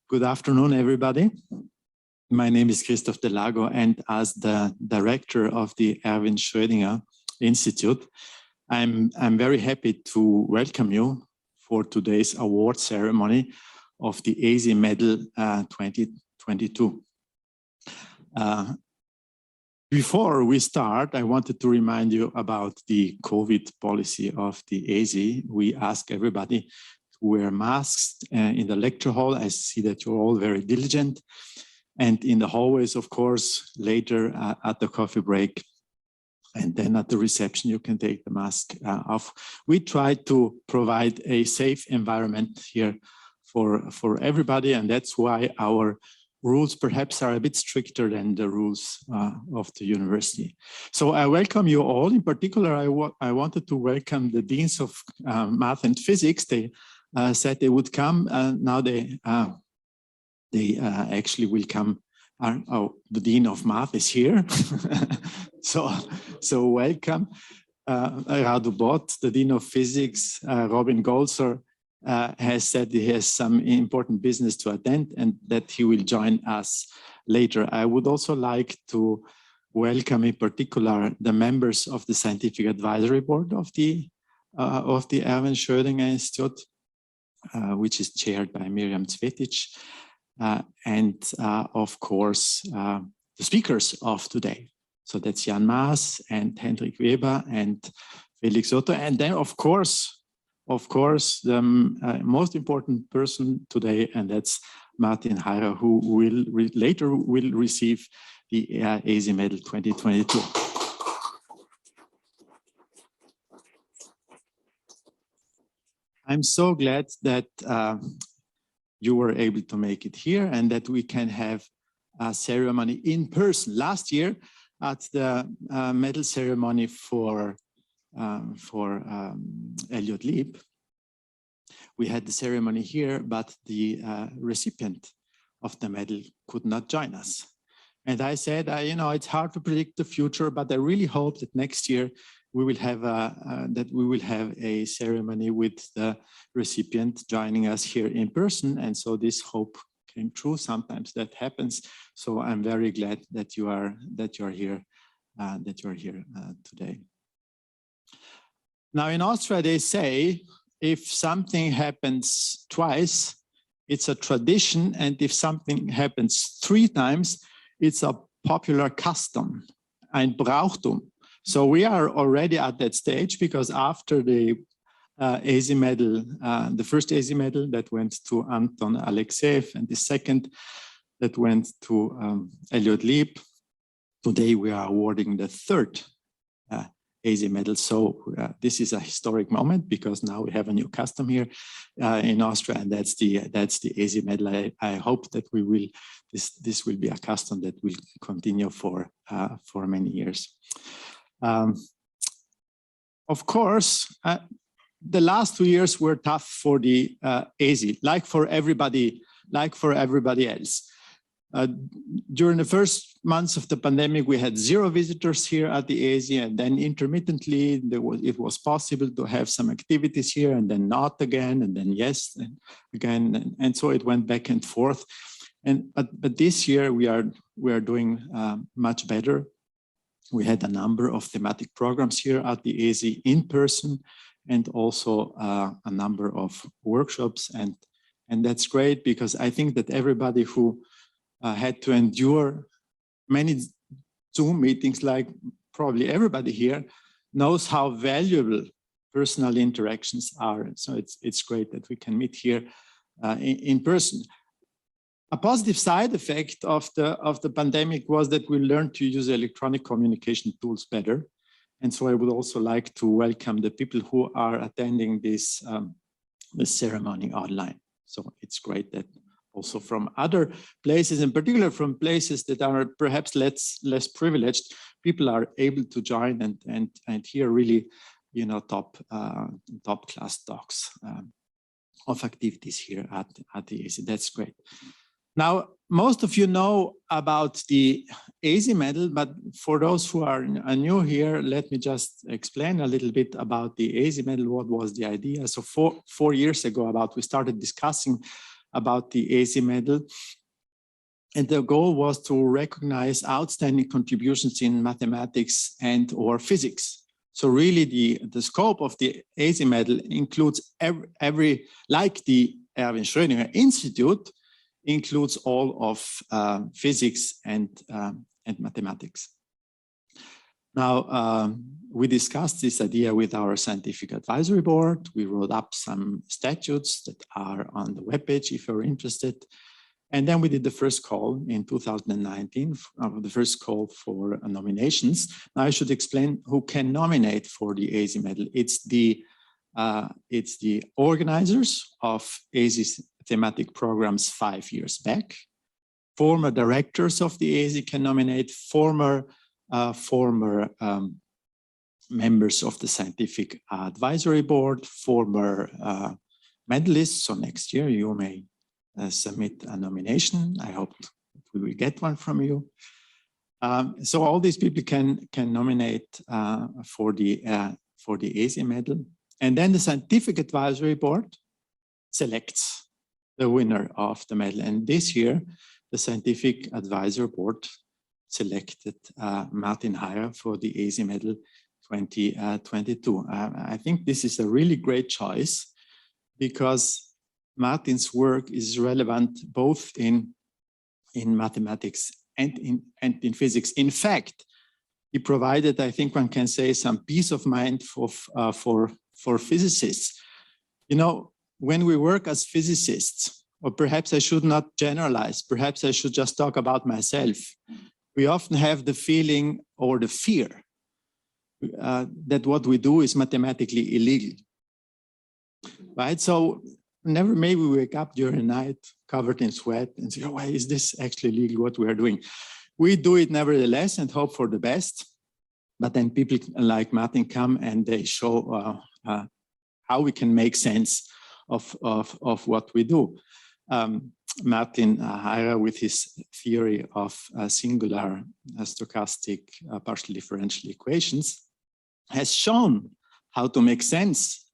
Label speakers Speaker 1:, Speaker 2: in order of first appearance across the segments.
Speaker 1: Good afternoon, everybody. My name is Christoph Delago, and as the director of the Erwin Schrödinger Institute, I'm very happy to welcome you for today's award ceremony of the ESI Medal 2022. Before we start, I wanted to remind you about the COVID policy of the ESI. We ask everybody to wear masks in the lecture hall. I see that you're all very diligent. And in the hallways, of course, later at the coffee break, and then at the reception, you can take the mask off. We try to provide a safe environment here for everybody, and that's why our rules perhaps are a bit stricter than the rules of the university. So I welcome you all. In particular, I wanted to welcome the deans of math and physics. They said they would come, and now they actually will come. The dean of math is here, so welcome. Radu Bott, the dean of physics, Robin Golzer, has said he has some important business to attend and that he will join us later. I would also like to welcome in particular the members of the scientific advisory board of the Erwin Schrödinger Institute, which is chaired by Miriam Cvetic, and of course the speakers of today. So that's Jan Maas and Hendrik Weber and Felix Otto, and then of course the most important person today, and that's Martin Heirer, who will later receive the ESI Medal 2022. I'm so glad that you were able to make it here and that we can have a ceremony in person. Last year at the medal ceremony for Elliot Leib, we had the ceremony here, but the recipient of the medal could not join us. And I said, you know, it's hard to predict the future, but I really hope that next year we will have a ceremony with the recipient joining us here in person. And so this hope came true. Sometimes that happens. So I'm very glad that you are here today. Now in Austria, they say, if something happens twice, it's a tradition. And if something happens 3 times, it's a popular custom, ein Brauchtum. So we are already at that stage, because after the ESI medal, the first ESI medal that went to Anton Alexeyev, and the second that went to Elliot Leib, today we are awarding the third ESI medal. So this is a historic moment, because now we have a new custom here in Austria, and that's the ESI medal. I hope that we will this will be a custom that will continue for many years. Of course, the last 2 years were tough for the ESI, like for everybody else. During the first months of the pandemic, we had 0 visitors here at the ESI, and then intermittently it was possible to have some activities here, and then not again, and then yes, and again, and so it went back and forth. But this year we are doing much better. We had a number of thematic programs here at the ESI in person, and also a number of workshops, and that's great, because I think that everybody who had to endure many Zoom meetings, like probably everybody here, knows how valuable personal interactions are. So it's great that we can meet here in person. A positive side effect of the pandemic was that we learned to use electronic communication tools better. And so I would also like to welcome the people who are attending this ceremony online. So it's great that also from other places, in particular from places that are perhaps less privileged, people are able to join and hear really, you know, top class talks of activities here at the ESI. That's great. Now, most of you know about the ESI medal, but for those who are new here, let me just explain a little bit about the ESI medal. What was the idea? So four years ago, we started discussing about the ESI medal. And the goal was to recognize outstanding contributions in mathematics and or physics. So really the scope of the ESI medal includes every like the Erwin Schrödinger Institute, includes all of physics and mathematics. Now, we discussed this idea with our scientific advisory board. We wrote up some statutes that are on the webpage if you're interested. And then we did the first call in 2019, the first call for nominations. Now I should explain who can nominate for the ESI medal. It's the organizers of ESI thematic programs 5 years back. Former directors of the ESI can nominate, former members of the scientific advisory board, former medalists. So next year you may submit a nomination. I hope we will get one from you. So all these people can nominate for the ESI medal, and then the scientific advisory board selects the winner of the medal. And this year, the scientific advisory board selected Martin Heyer for the ESI medal 2022. I think this is a really great choice because Martin's work is relevant both in mathematics and in physics. In fact, he provided, I think one can say, some peace of mind for physicists. You know, when we work as physicists, or perhaps I should not generalize, perhaps I should just talk about myself. We often have the feeling or the fear that what we do is mathematically illegal, right? So never maybe we wake up during the night covered in sweat and say, oh, why is this actually legal what we are doing? We do it nevertheless and hope for the best. But then people like Martin come and they show how we can make sense of what we do. Martin Heyer, with his theory of singular stochastic partial differential equations, has shown how to make sense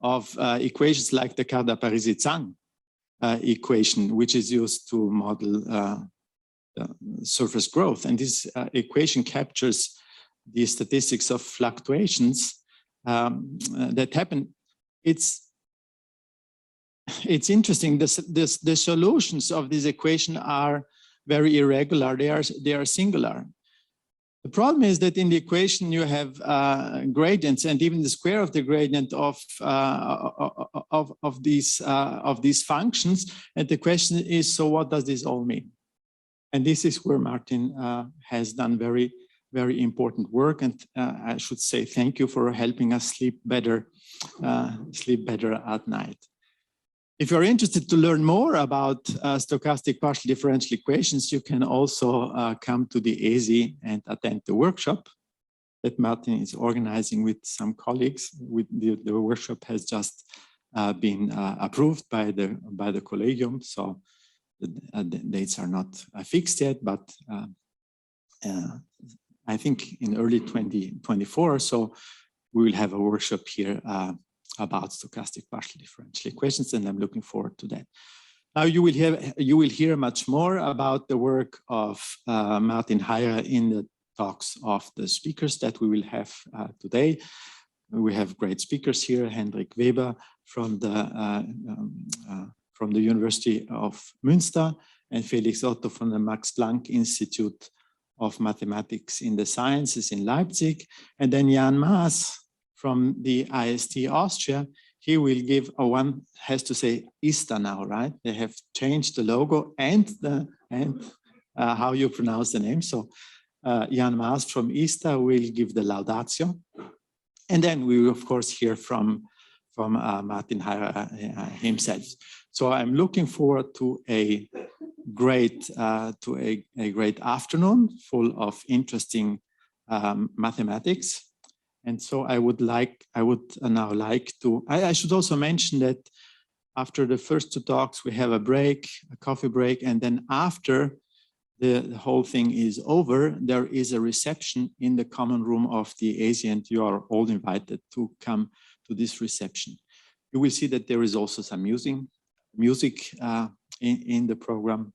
Speaker 1: of equations like the Carda-Parisi-Zhang equation, which is used to model surface growth. And this equation captures the statistics of fluctuations that happen. It's interesting. The solutions of this equation are very irregular. They are singular. The problem is that in the equation you have gradients, and even the square of the gradient of these functions. And the question is, so what does this all mean? And this is where Martin has done very, very important work. And I should say thank you for helping us sleep better at night. If you're interested to learn more about stochastic partial differential equations, you can also come to the ESI and attend the workshop that Martin is organizing with some colleagues. The workshop has just been approved by the collegium, so the dates are not fixed yet, but I think in early 2024 or so, we will have a workshop here about stochastic partial differential equations, and I'm looking forward to that. Now you will hear much more about the work of Martin Heyer in the talks of the speakers that we will have today. We have great speakers here: Hendrik Weber from the University of Münster, and Felix Otto from the Max Planck Institute of Mathematics in the Sciences in Leipzig, and then Jan Maas from the IST Austria. He will give one has to say ISTA now, right? They have changed the logo and how you pronounce the name. So Jan Maas from ISTA will give the laudatio, and then we will of course hear from Martin Heyer himself. So I'm looking forward to a great afternoon full of interesting mathematics. And so I would now like to, I should also mention that after the first two talks, we have a break, a coffee break. And then after the whole thing is over, there is a reception in the common room of the ESI, and you are all invited to come to this reception. You will see that there is also some music in the program.